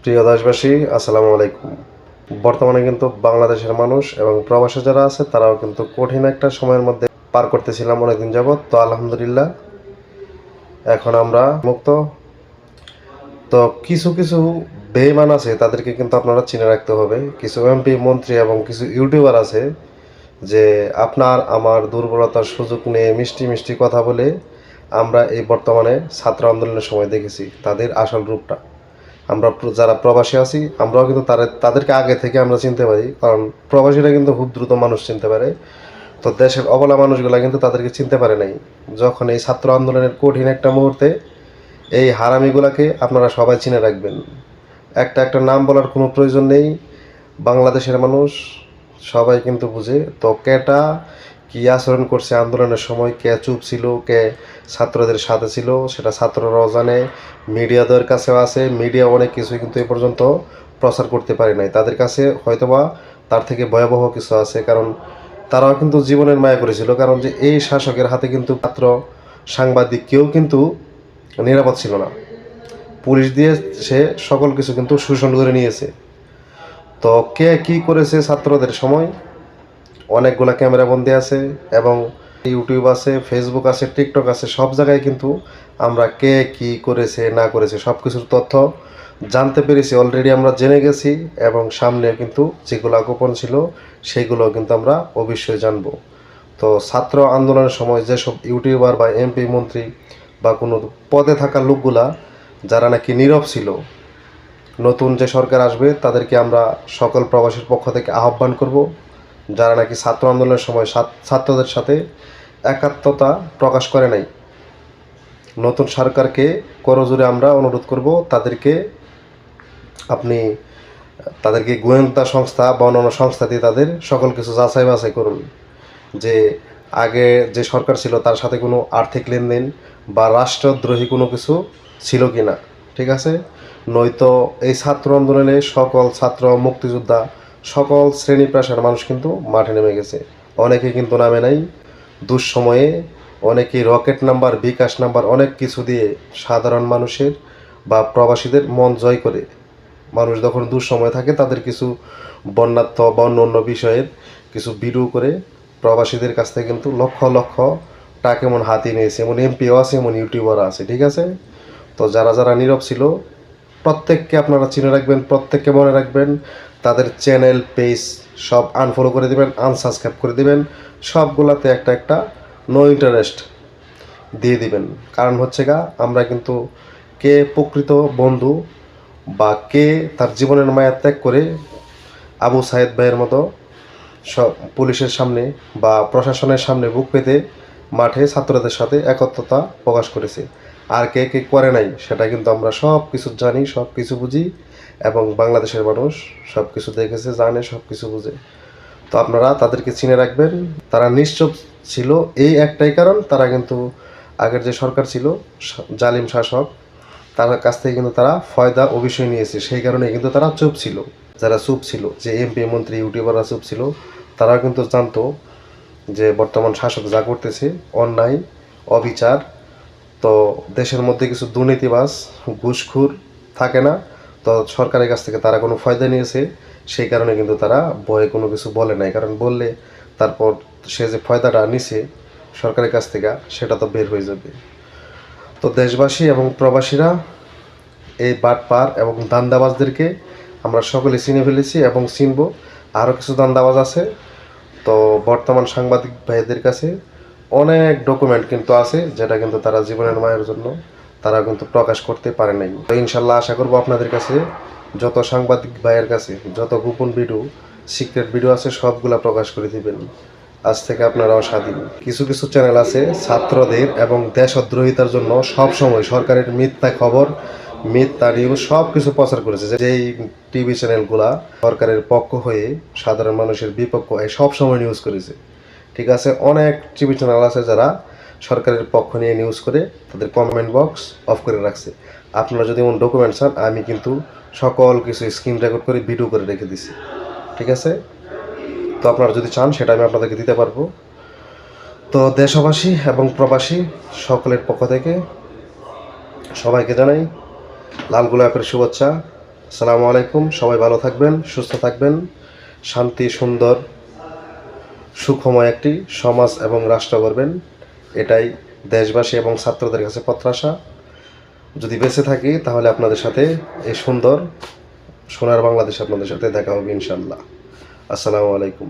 প্রিয় দেশবাসী, আসসালামু আলাইকুম। বর্তমানে কিন্তু বাংলাদেশের মানুষ এবং প্রবাসী যারা আছে তারাও কিন্তু কঠিন একটা সময়ের মধ্যে পার করতেছিলাম অনেকদিন যাবৎ। তো আলহামদুলিল্লাহ এখন আমরা মুক্ত। তো কিছু কিছু বেঈমান আছে, তাদেরকে কিন্তু আপনারা চিনে রাখতে হবে। কিছু এমপি মন্ত্রী এবং কিছু ইউটিউবার আছে যে আপনার আমার দুর্বলতার সুযোগ নিয়ে মিষ্টি মিষ্টি কথা বলে আমরা এই বর্তমানে ছাত্র আন্দোলনের সময় দেখেছি তাদের আসল রূপটা। আমরা যারা প্রবাসী আছি আমরাও কিন্তু তাদেরকে আগে থেকে আমরা চিনতে পারি, কারণ প্রবাসীরা কিন্তু খুব দ্রুত মানুষ চিনতে পারে। তো দেশের অবলা মানুষগুলা কিন্তু তাদেরকে চিনতে পারে নাই। যখন এই ছাত্র আন্দোলনের কঠিন একটা মুহূর্তে এই হারামিগুলাকে আপনারা সবাই চিনে রাখবেন। একটা একটা নাম বলার কোনো প্রয়োজন নেই। বাংলাদেশের মানুষ সবাই কিন্তু বুঝে তো কেটা কী আচরণ করছে আন্দোলনের সময়, কে চুপ ছিল, কে ছাত্রদের সাথে ছিল, সেটা ছাত্ররাও জানে, মিডিয়াদের কাছেও আছে। মিডিয়া অনেক কিছুই কিন্তু এ পর্যন্ত প্রচার করতে পারে নাই। তাদের কাছে হয়তোবা তার থেকে ভয়াবহ কিছু আছে, কারণ তারাও কিন্তু জীবনের মায়া করেছিল। কারণ যে এই শাসকের হাতে কিন্তু মাত্র সাংবাদিক কেউ কিন্তু নিরাপদ ছিল না। পুলিশ দিয়ে সে সকল কিছু কিন্তু শোষণ করে নিয়েছে। তো কে কী করেছে ছাত্রদের সময় অনেকগুলা ক্যামেরা বন্দি আছে, এবং ইউটিউব আছে, ফেসবুক আছে, টিকটক আছে, সব জায়গায় কিন্তু আমরা কে কী করেছে না করেছে সব কিছুর তথ্য জানতে পেরেছি। অলরেডি আমরা জেনে গেছি, এবং সামনে কিন্তু যেগুলো গোপন ছিল সেগুলো কিন্তু আমরা অবশ্যই জানবো। তো ছাত্র আন্দোলনের সময় যেসব ইউটিউবার বা এমপি মন্ত্রী বা কোনো পদে থাকা লোকগুলা যারা নাকি নীরব ছিল, নতুন যে সরকার আসবে তাদেরকে আমরা সকল প্রবাসীর পক্ষ থেকে আহ্বান করব, যারা নাকি ছাত্র আন্দোলনের সময় ছাত্রদের সাথে একাত্মতা প্রকাশ করে নাই। নতুন সরকারকে করজোরে আমরা অনুরোধ করব আপনি তাদেরকে গোয়েন্দা সংস্থা বা অন্যান্য সংস্থা দিয়ে তাদের সকল কিছু যাচাই বাছাই করুন, যে আগে যে সরকার ছিল তার সাথে কোনো আর্থিক লেনদেন বা রাষ্ট্রদ্রোহী কোনো কিছু ছিল কি না। ঠিক আছে? নয়তো এই ছাত্র আন্দোলনে সকল ছাত্র, মুক্তিযোদ্ধা, সকল শ্রেণী পেশার মানুষ কিন্তু মাঠে নেমে গেছে। অনেকে কিন্তু নামে নাই। দুঃসময়ে অনেকেই রকেট নাম্বার, বিকাশ নাম্বার অনেক কিছু দিয়ে সাধারণ মানুষের বা প্রবাসীদের মন জয় করে। মানুষ যখন দুঃসময় থাকে তাদের কিছু বন্যার্থ বা অন্য অন্য বিষয়ের কিছু ভিডিও করে প্রবাসীদের কাছ থেকে কিন্তু লক্ষ লক্ষ টাকা এমন হাতিয়ে নিয়েছে। এমন এমপিও আছে, এমন ইউটিউবার আছে। ঠিক আছে? তো যারা যারা নীরব ছিল প্রত্যেককে আপনারা চিনে রাখবেন, প্রত্যেককে মনে রাখবেন। তাদের চ্যানেল, পেজ সব আনফলো করে দেবেন, আনসাবস্ক্রাইব করে দেবেন। সবগুলাতে একটা একটা নো ইন্টারেস্ট দিয়ে দিবেন। কারণ হচ্ছে আমরা কিন্তু কে প্রকৃত বন্ধু বা কে তার জীবনের মায়া ত্যাগ করে আবু সাইদ ভাইয়ের মতো সব পুলিশের সামনে বা প্রশাসনের সামনে বুক পেতে মাঠে ছাত্রদের সাথে একত্রতা প্রকাশ করেছে, আর কে কে করে নাই সেটা কিন্তু আমরা সব কিছু জানি, সব কিছু বুঝি, এবং বাংলাদেশের মানুষ সব কিছু দেখেছে, জানে, সব কিছু বুঝে। তো আপনারা তাদেরকে চিনে রাখবেন। তারা নিশ্চুপ ছিল এই একটাই কারণ, তারা কিন্তু আগের যে সরকার ছিল জালিম শাসক, তার কাছ থেকে কিন্তু তারা ফয়দা অবশ্যই নিয়েছে। সেই কারণে কিন্তু তারা চুপ ছিল। যারা চুপ ছিল, যে এমপি মন্ত্রী ইউটিউবাররা চুপ ছিল, তারাও কিন্তু জানতো যে বর্তমান শাসক যা করতেছে অন্যায়, অবিচার। তো দেশের মধ্যে কিছু দুর্নীতিবাজ, ঘুষখোর থাকে না, তো সরকারের কাছ থেকে তারা কোনো ফয়দা নিয়েছে। সেই কারণে কিন্তু তারা ভয়ে কোনো কিছু বলে নাই, কারণ বললে তারপর সে যে ফয়দাটা নিছে সরকারের কাছ থেকে সেটা তো বের হয়ে যাবে। তো দেশবাসী এবং প্রবাসীরা এই বাটপার এবং দান্দাবাজদেরকে আমরা সকলে চিনে ফেলেছি এবং চিনব। আরও কিছু দান্দাবাজ আছে। তো বর্তমান সাংবাদিক ভাইদের কাছে অনেক ডকুমেন্ট কিন্তু আছে, যেটা কিন্তু তারা জীবনের মায়ের জন্য তারা কিন্তু প্রকাশ করতে পারে নাই। তো ইনশাল্লাহ আশা করবো আপনাদের কাছে যত সাংবাদিক ভাইয়ের কাছে যত গোপন ভিডিও, সিক্রেট ভিডিও আছে সবগুলা প্রকাশ করে দিবেন। আজ থেকে আপনারাও স্বাধীন। কিছু কিছু চ্যানেল আছে ছাত্রদের এবং দেশদ্রোহিতার জন্য সব সময় সরকারের মিথ্যা খবর, মিথ্যা নিউজ সব কিছু প্রচার করেছে। যেই টিভি চ্যানেলগুলা সরকারের পক্ষ হয়ে সাধারণ মানুষের বিপক্ষ হয়ে সব সময় নিউজ করেছে। ঠিক আছে? অনেক টিভি চ্যানেল আছে যারা সরকারের পক্ষ নিয়ে নিউজ করে তাদের কমেন্ট বক্স অফ করে রাখছে। আপনারা যদি এমন ডকুমেন্ট চান, আমি কিন্তু সকল কিছু স্ক্রিন রেকর্ড করে ভিডিও করে রেখে দিছি। ঠিক আছে? তো আপনারা যদি চান সেটা আমি আপনাদেরকে দিতে পারবো। তো দেশবাসী এবং প্রবাসী সকলের পক্ষ থেকে সবাইকে জানাই লাল গোলাপের শুভেচ্ছা। আসসালামু আলাইকুম। সবাই ভালো থাকবেন, সুস্থ থাকবেন, শান্তি, সুন্দর, সুখময় একটি সমাজ এবং রাষ্ট্র গড়বেন, এটাই দেশবাসী এবং ছাত্রদের কাছে প্রত্যাশা। যদি বেঁচে থাকি তাহলে আপনাদের সাথে এই সুন্দর সোনার বাংলাদেশ আপনাদের সাথে দেখা হবে ইনশাল্লাহ। আসসালামু আলাইকুম।